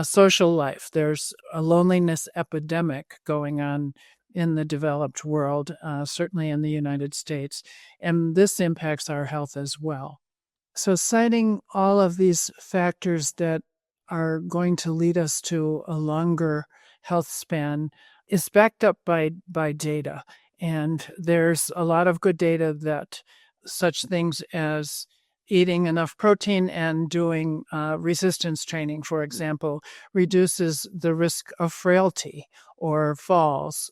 social life. There's a loneliness epidemic going on in the developed world, certainly in the United States, and this impacts our health as well. So citing all of these factors that are going to lead us to a longer health span is backed up by data. And there's a lot of good data that such things as eating enough protein and doing resistance training, for example, reduces the risk of frailty or falls,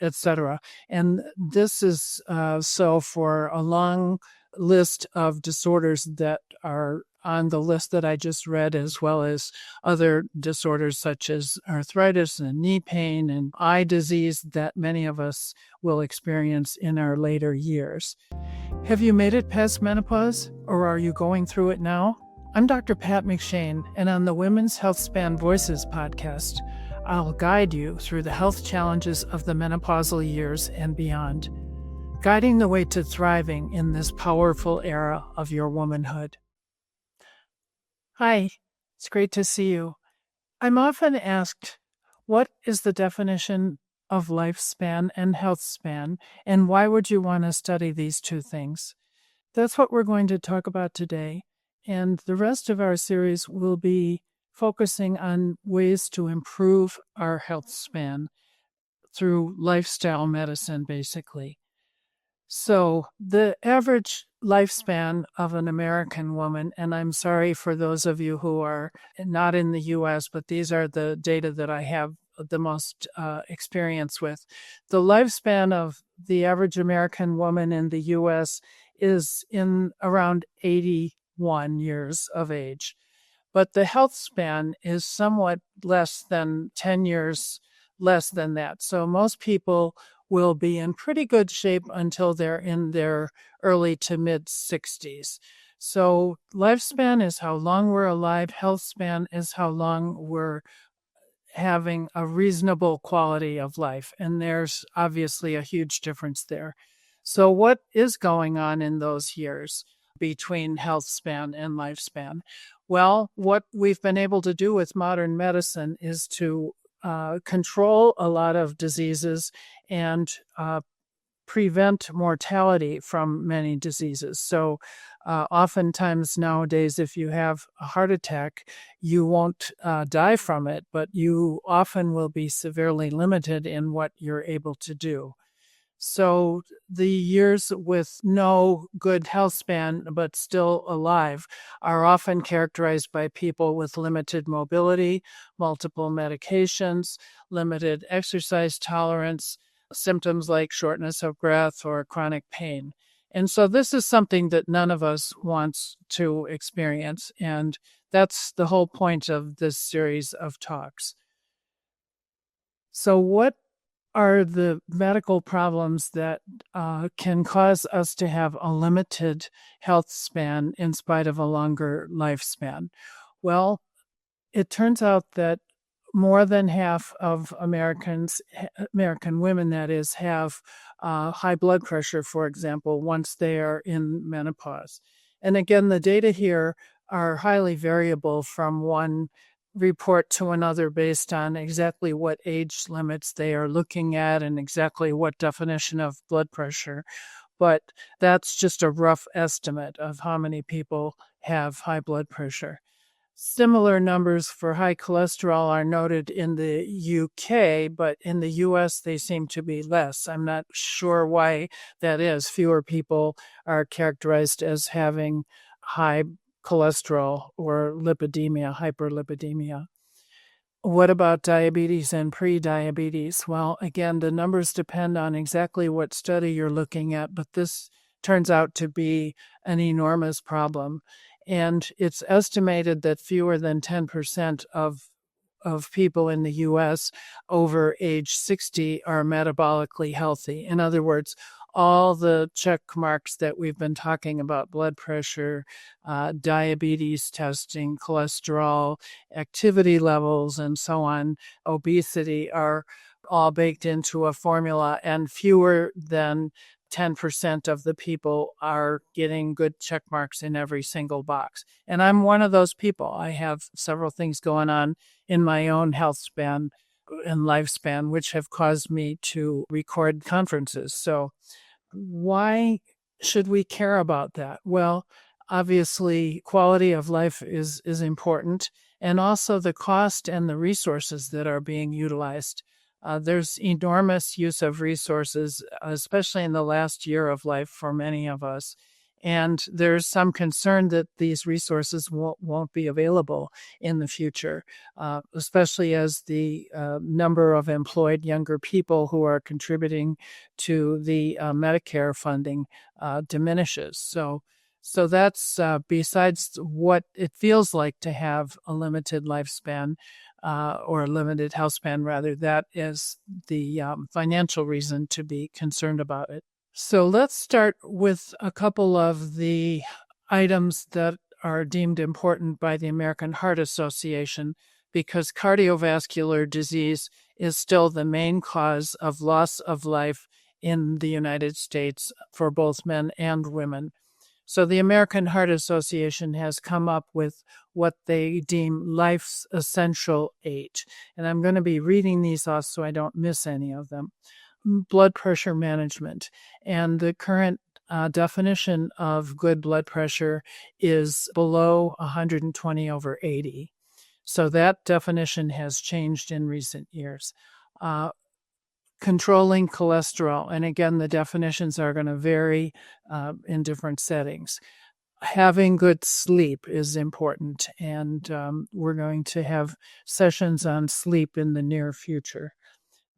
etc. And this is so for a long list of disorders that are on the list that I just read, as well as other disorders such as arthritis and knee pain and eye disease that many of us will experience in our later years. Have you made it past menopause, or are you going through it now? I'm Dr. Pat McShane, and on the Women's Healthspan Voices podcast, I'll guide you through the health challenges of the menopausal years and beyond, guiding the way to thriving in this powerful era of your womanhood. Hi, it's great to see you. I'm often asked, what is the definition of lifespan and health span, and why would you want to study these two things? That's what we're going to talk about today, and the rest of our series will be focusing on ways to improve our health span through lifestyle medicine, basically. So the average lifespan of an American woman, and I'm sorry for those of you who are not in the U.S., but these are the data that I have the most experience with. The lifespan of the average American woman in the U.S. is in around 81 years of age. But the health span is somewhat less than 10 years less than that. So most people will be in pretty good shape until they're in their early to mid 60s. So lifespan is how long we're alive. Health span is how long we're having a reasonable quality of life. And there's obviously a huge difference there. So what is going on in those years between health span and lifespan? Well, what we've been able to do with modern medicine is to control a lot of diseases and prevent mortality from many diseases. So oftentimes nowadays, if you have a heart attack, you won't die from it, but you often will be severely limited in what you're able to do. So the years with no good health span but still alive are often characterized by people with limited mobility, multiple medications, limited exercise tolerance, symptoms like shortness of breath or chronic pain. And so this is something that none of us wants to experience. And that's the whole point of this series of talks. So what are the medical problems that can cause us to have a limited health span in spite of a longer lifespan? Well, it turns out that more than half of American women, that is, have high blood pressure, for example, once they are in menopause. And again, the data here are highly variable from one report to another based on exactly what age limits they are looking at and exactly what definition of blood pressure. But that's just a rough estimate of how many people have high blood pressure. Similar numbers for high cholesterol are noted in the UK, but in the US, they seem to be less. I'm not sure why that is. Fewer people are characterized as having high cholesterol or lipidemia, hyperlipidemia. What about diabetes and pre-diabetes? Well, again, the numbers depend on exactly what study you're looking at, but this turns out to be an enormous problem. And it's estimated that fewer than 10% of people in the U.S. over age 60 are metabolically healthy. In other words, all the check marks that we've been talking about, blood pressure, diabetes testing, cholesterol, activity levels, and so on, obesity, are all baked into a formula, and fewer than 10% of the people are getting good check marks in every single box. And I'm one of those people. I have several things going on in my own health span and lifespan, which have caused me to record conferences. So why should we care about that? Well, obviously, quality of life is important, and also the cost and the resources that are being utilized. There's enormous use of resources, especially in the last year of life for many of us. And there's some concern that these resources won't be available in the future, especially as the number of employed younger people who are contributing to the Medicare funding diminishes. So that's besides what it feels like to have a limited lifespan or a limited health span, rather, that is the financial reason to be concerned about it. So let's start with a couple of the items that are deemed important by the American Heart Association, because cardiovascular disease is still the main cause of loss of life in the United States for both men and women. So the American Heart Association has come up with what they deem life's essential 8. And I'm going to be reading these off so I don't miss any of them. Blood pressure management. And the current definition of good blood pressure is below 120/80. So that definition has changed in recent years. Controlling cholesterol. And again, the definitions are going to vary in different settings. Having good sleep is important, and we're going to have sessions on sleep in the near future.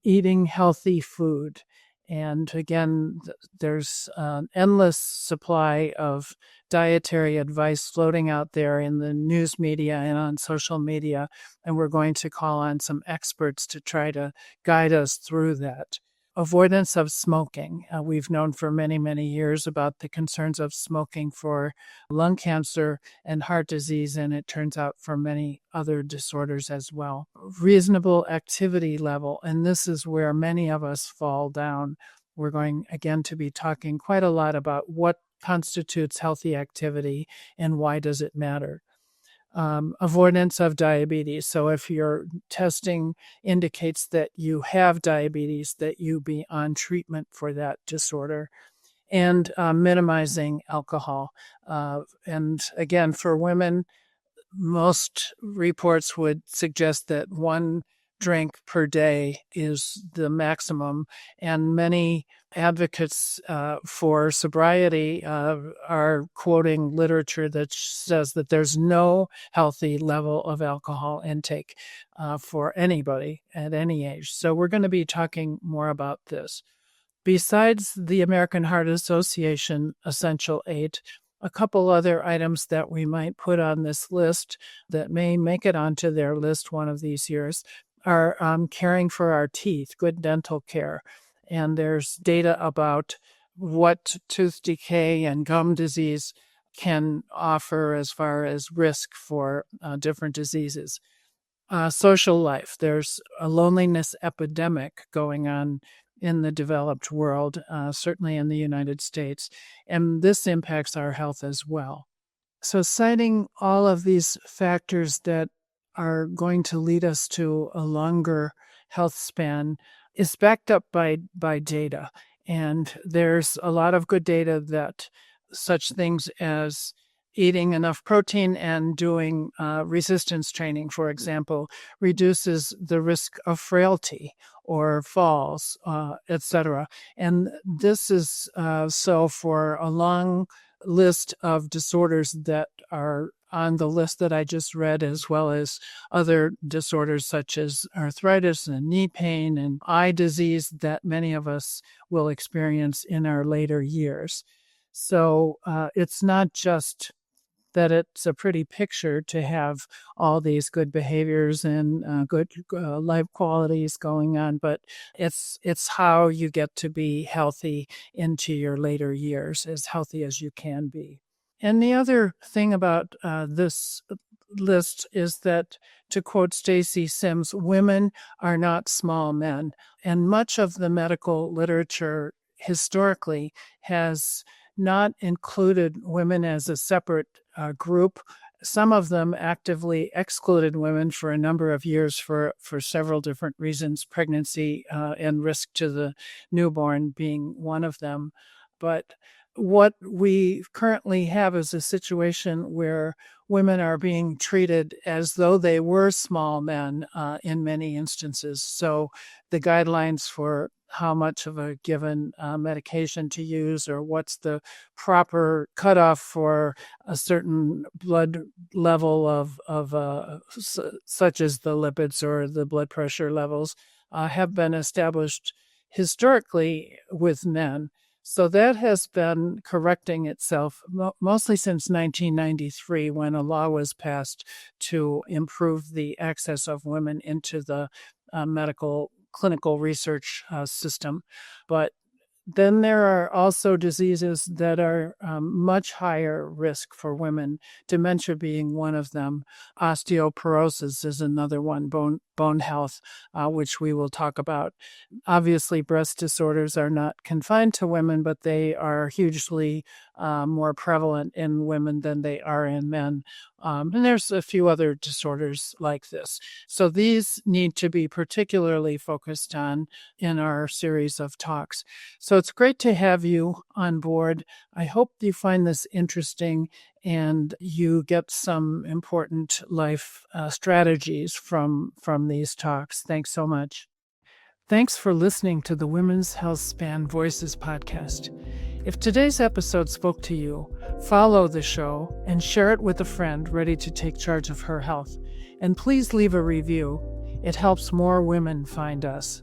Eating healthy food. And again, there's an endless supply of dietary advice floating out there in the news media and on social media. And we're going to call on some experts to try to guide us through that. Avoidance of smoking. We've known for many, many years about the concerns of smoking for lung cancer and heart disease, and it turns out for many other disorders as well. Reasonable activity level, and this is where many of us fall down. We're going, again, to be talking quite a lot about what constitutes healthy activity and why does it matter. Avoidance of diabetes. So if your testing indicates that you have diabetes, that you be on treatment for that disorder. And minimizing alcohol. And again, for women, most reports would suggest that 1 drink per day is the maximum, and many advocates for sobriety are quoting literature that says that there's no healthy level of alcohol intake for anybody at any age. So we're going to be talking more about this. Besides the American Heart Association Essential 8, a couple other items that we might put on this list that may make it onto their list one of these years are caring for our teeth, good dental care. And there's data about what tooth decay and gum disease can offer as far as risk for different diseases. Social life. There's a loneliness epidemic going on in the developed world, certainly in the United States, and this impacts our health as well. So citing all of these factors that are going to lead us to a longer health span is backed up by data. And there's a lot of good data that such things as eating enough protein and doing resistance training, for example, reduces the risk of frailty or falls, etc. And this is so for a long list of disorders that are on the list that I just read, as well as other disorders such as arthritis and knee pain and eye disease that many of us will experience in our later years. So it's not just that it's a pretty picture to have all these good behaviors and good life qualities going on, but it's how you get to be healthy into your later years, as healthy as you can be. And the other thing about this list is that, to quote Stacy Sims, women are not small men. And much of the medical literature historically has not included women as a separate group. Some of them actively excluded women for a number of years for several different reasons, pregnancy and risk to the newborn being one of them. But what we currently have is a situation where women are being treated as though they were small men in many instances. So the guidelines for how much of a given medication to use or what's the proper cutoff for a certain blood level such as the lipids or the blood pressure levels have been established historically with men. So that has been correcting itself mostly since 1993, when a law was passed to improve the access of women into the medical clinical research system. But then there are also diseases that are much higher risk for women, dementia being one of them. Osteoporosis is another one, bone health, which we will talk about. Obviously, breast disorders are not confined to women, but they are hugely more prevalent in women than they are in men. And there's a few other disorders like this. So these need to be particularly focused on in our series of talks. So it's great to have you on board. I hope you find this interesting and you get some important life strategies from these talks. Thanks so much. Thanks for listening to the Women's Healthspan Voices podcast. If today's episode spoke to you, follow the show and share it with a friend ready to take charge of her health. And please leave a review. It helps more women find us.